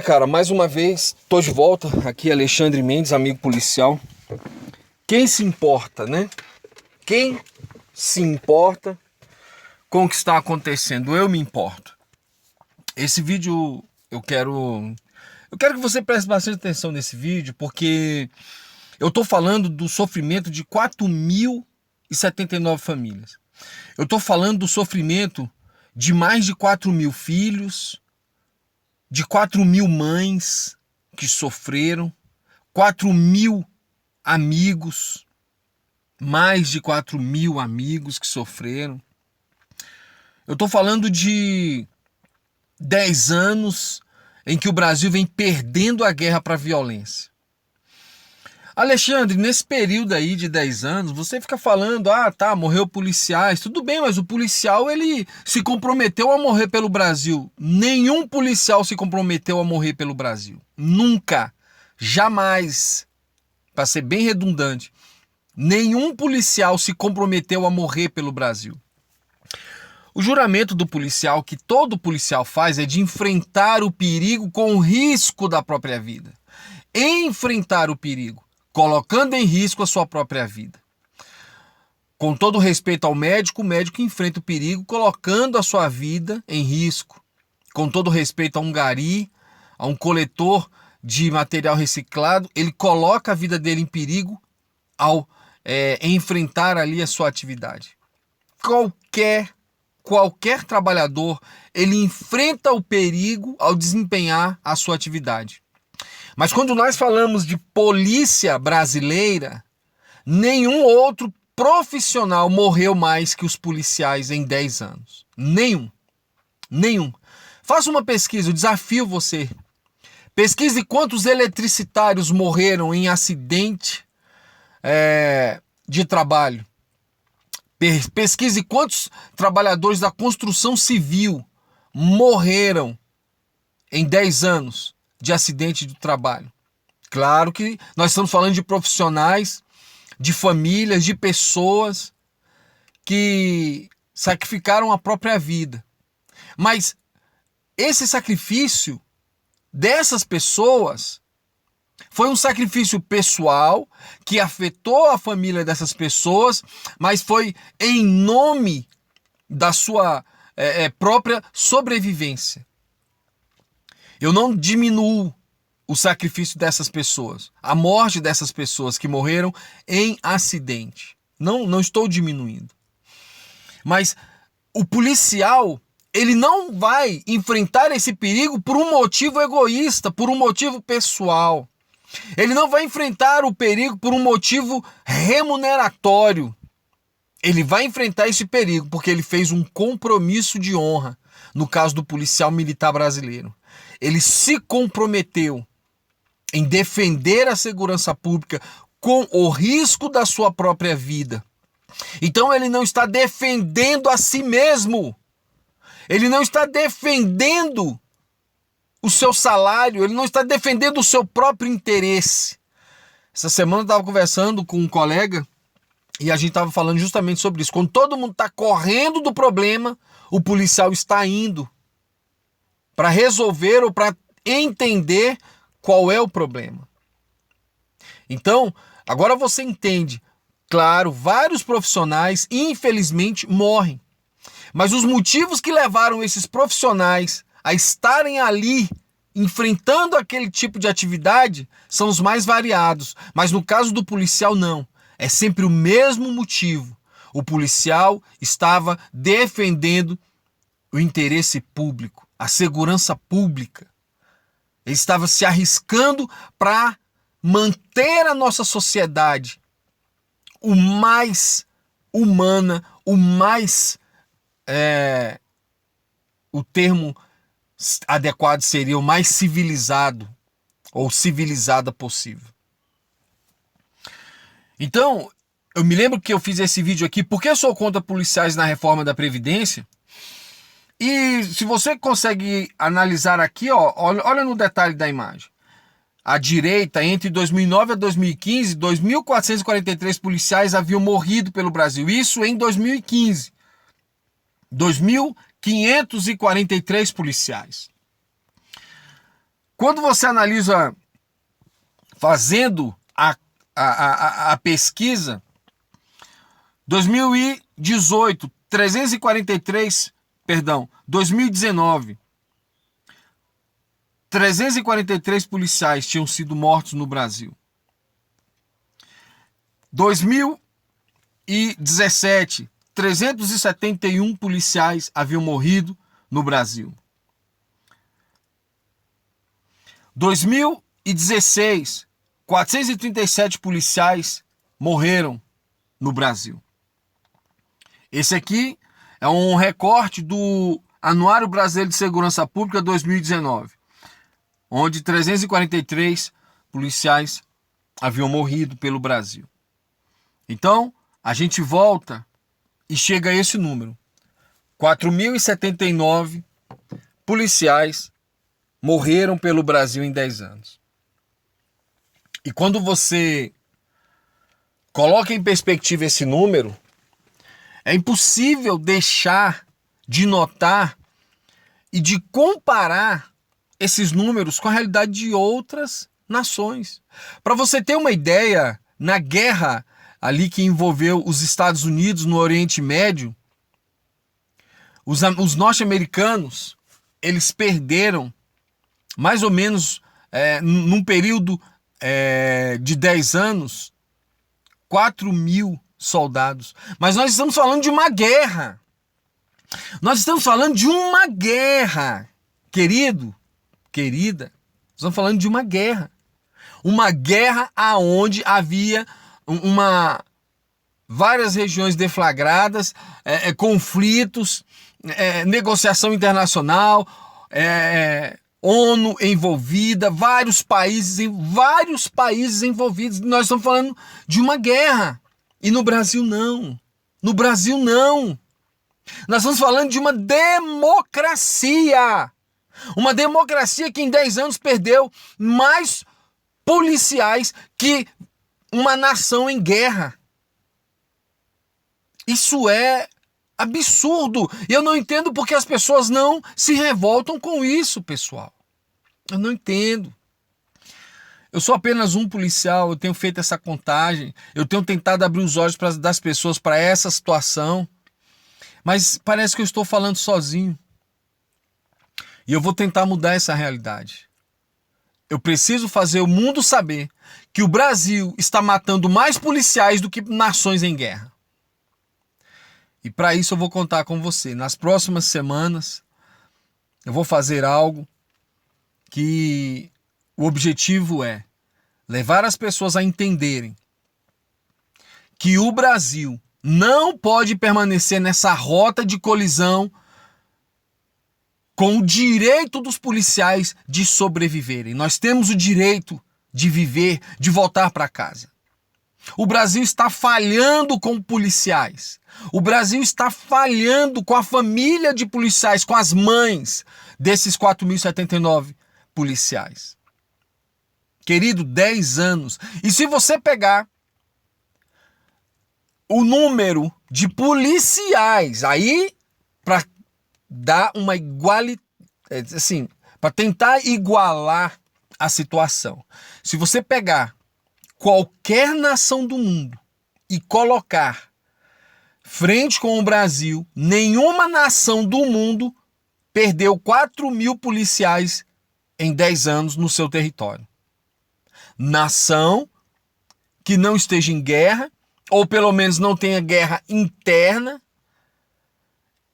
Cara, mais uma vez, tô de volta aqui, Alexandre Mendes, amigo policial. Quem se importa, né? Quem se importa com o que está acontecendo? Eu me importo. Esse vídeo eu quero que você preste bastante atenção nesse vídeo, porque eu tô falando do sofrimento de 4.079 famílias. Eu tô falando do sofrimento de mais de 4.000 filhos, de 4.000 mães que sofreram, 4.000 amigos, mais de 4.000 amigos que sofreram. Eu estou falando de 10 anos em que o Brasil vem perdendo a guerra para a violência. Alexandre, nesse período aí de 10 anos, você fica falando, morreu policiais, tudo bem, mas o policial, ele se comprometeu a morrer pelo Brasil. Nenhum policial se comprometeu a morrer pelo Brasil. Nunca, jamais, para ser bem redundante, nenhum policial se comprometeu a morrer pelo Brasil. O juramento do policial, que todo policial faz, é de enfrentar o perigo com o risco da própria vida. Enfrentar o perigo, colocando em risco a sua própria vida. Com todo respeito ao médico, o médico enfrenta o perigo colocando a sua vida em risco. Com todo respeito a um gari, a um coletor de material reciclado, ele coloca a vida dele em perigo ao enfrentar ali a sua atividade. Qualquer trabalhador, ele enfrenta o perigo ao desempenhar a sua atividade. Mas quando nós falamos de polícia brasileira, nenhum outro profissional morreu mais que os policiais em 10 anos. Nenhum. Faça uma pesquisa, eu desafio você. Pesquise quantos eletricitários morreram em acidente de trabalho. Pesquise quantos trabalhadores da construção civil morreram em 10 anos de acidente de trabalho. Claro que nós estamos falando de profissionais, de famílias, de pessoas que sacrificaram a própria vida. Mas esse sacrifício dessas pessoas foi um sacrifício pessoal que afetou a família dessas pessoas, mas foi em nome da sua própria sobrevivência. Eu não diminuo o sacrifício dessas pessoas, a morte dessas pessoas que morreram em acidente. Não estou diminuindo. Mas o policial, ele não vai enfrentar esse perigo por um motivo egoísta, por um motivo pessoal. Ele não vai enfrentar o perigo por um motivo remuneratório. Ele vai enfrentar esse perigo porque ele fez um compromisso de honra, no caso do policial militar brasileiro. Ele se comprometeu em defender a segurança pública com o risco da sua própria vida. Então ele não está defendendo a si mesmo. Ele não está defendendo o seu salário, ele não está defendendo o seu próprio interesse. Essa semana eu estava conversando com um colega e a gente estava falando justamente sobre isso. Quando todo mundo está correndo do problema, o policial está indo para resolver ou para entender qual é o problema. Então, agora você entende. Claro, vários profissionais, infelizmente, morrem. Mas os motivos que levaram esses profissionais a estarem ali enfrentando aquele tipo de atividade são os mais variados. Mas no caso do policial, não. É sempre o mesmo motivo. O policial estava defendendo o interesse público, a segurança pública. Ele estava se arriscando para manter a nossa sociedade o mais humana, o mais... o termo adequado seria o mais civilizado ou civilizada possível. Então, eu me lembro que eu fiz esse vídeo aqui porque eu sou contra policiais na reforma da Previdência. E se você consegue analisar aqui, olha no detalhe da imagem. À direita, entre 2009 a 2015, 2.443 policiais haviam morrido pelo Brasil. Isso em 2015. 2.543 policiais. Quando você analisa fazendo a pesquisa, 2018, 343, perdão, 2019, 343 policiais tinham sido mortos no Brasil. 2017, 371 policiais haviam morrido no Brasil. 2016, 437 policiais morreram no Brasil. Esse aqui é um recorte do Anuário Brasileiro de Segurança Pública 2019, onde 343 policiais haviam morrido pelo Brasil. Então, a gente volta e chega a esse número. 4.079 policiais morreram pelo Brasil em 10 anos. E quando você coloca em perspectiva esse número, é impossível deixar de notar e de comparar esses números com a realidade de outras nações. Para você ter uma ideia, na guerra ali que envolveu os Estados Unidos no Oriente Médio, os norte-americanos, eles perderam mais ou menos num período de 10 anos, 4.000 soldados. Mas nós estamos falando de uma guerra. Nós estamos falando de uma guerra. Querido, querida, nós estamos falando de uma guerra. Uma guerra aonde havia várias regiões deflagradas, conflitos, negociação internacional, ONU envolvida, vários países envolvidos. Nós estamos falando de uma guerra. E no Brasil não. No Brasil não. Nós estamos falando de uma democracia. Uma democracia que em 10 anos perdeu mais policiais que uma nação em guerra. Isso é absurdo. E eu não entendo porque as pessoas não se revoltam com isso, pessoal. Eu não entendo. Eu sou apenas um policial, eu tenho feito essa contagem, eu tenho tentado abrir os olhos das pessoas para essa situação, mas parece que eu estou falando sozinho. E eu vou tentar mudar essa realidade. Eu preciso fazer o mundo saber que o Brasil está matando mais policiais do que nações em guerra. E para isso eu vou contar com você. Nas próximas semanas eu vou fazer algo que o objetivo é levar as pessoas a entenderem que o Brasil não pode permanecer nessa rota de colisão com o direito dos policiais de sobreviverem. Nós temos o direito de viver, de voltar para casa. O Brasil está falhando com policiais. O Brasil está falhando com a família de policiais, com as mães desses 4.079 policiais. Querido, 10 anos. E se você pegar o número de policiais, aí para dar uma assim, para tentar igualar a situação. Se você pegar qualquer nação do mundo e colocar frente com o Brasil, nenhuma nação do mundo perdeu 4.000 policiais em 10 anos no seu território. Nação que não esteja em guerra, ou pelo menos não tenha guerra interna.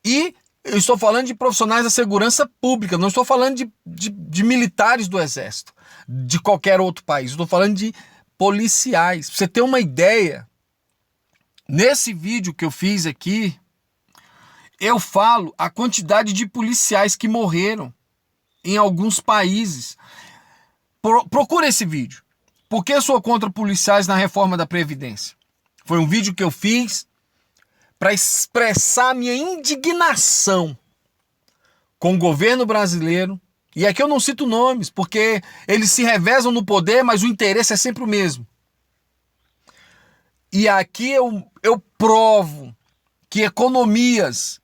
E eu estou falando de profissionais da segurança pública, não estou falando de militares do Exército, de qualquer outro país. Estou falando de policiais. Pra você ter uma ideia, nesse vídeo que eu fiz aqui, eu falo a quantidade de policiais que morreram em alguns países. Procura esse vídeo. Por que eu sou contra policiais na reforma da Previdência? Foi um vídeo que eu fiz para expressar minha indignação com o governo brasileiro. E aqui eu não cito nomes, porque eles se revezam no poder, mas o interesse é sempre o mesmo. E aqui eu provo que economias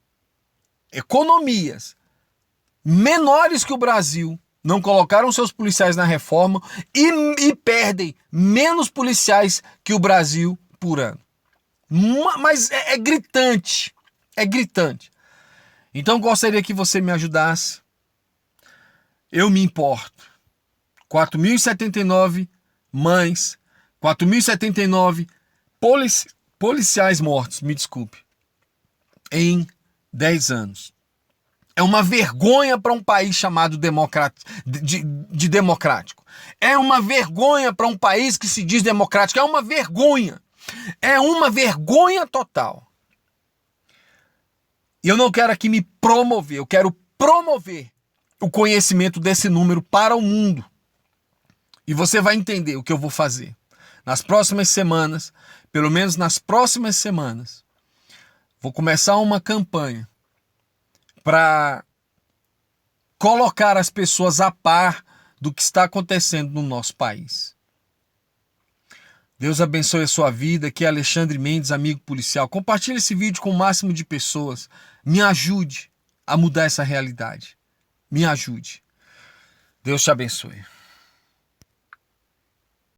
menores que o Brasil não colocaram seus policiais na reforma e perdem menos policiais que o Brasil por ano. Mas é gritante, é gritante. Então gostaria que você me ajudasse. Eu me importo. 4.079 mães, 4.079 policiais mortos, me desculpe, em 10 anos. É uma vergonha para um país chamado de democrático. É uma vergonha para um país que se diz democrático. É uma vergonha. É uma vergonha total. E eu não quero aqui me promover. Eu quero promover o conhecimento desse número para o mundo. E você vai entender o que eu vou fazer. Nas próximas semanas, pelo menos nas próximas semanas, vou começar uma campanha para colocar as pessoas a par do que está acontecendo no nosso país. Deus abençoe a sua vida. Aqui é Alexandre Mendes, amigo policial. Compartilhe esse vídeo com o máximo de pessoas. Me ajude a mudar essa realidade. Me ajude. Deus te abençoe.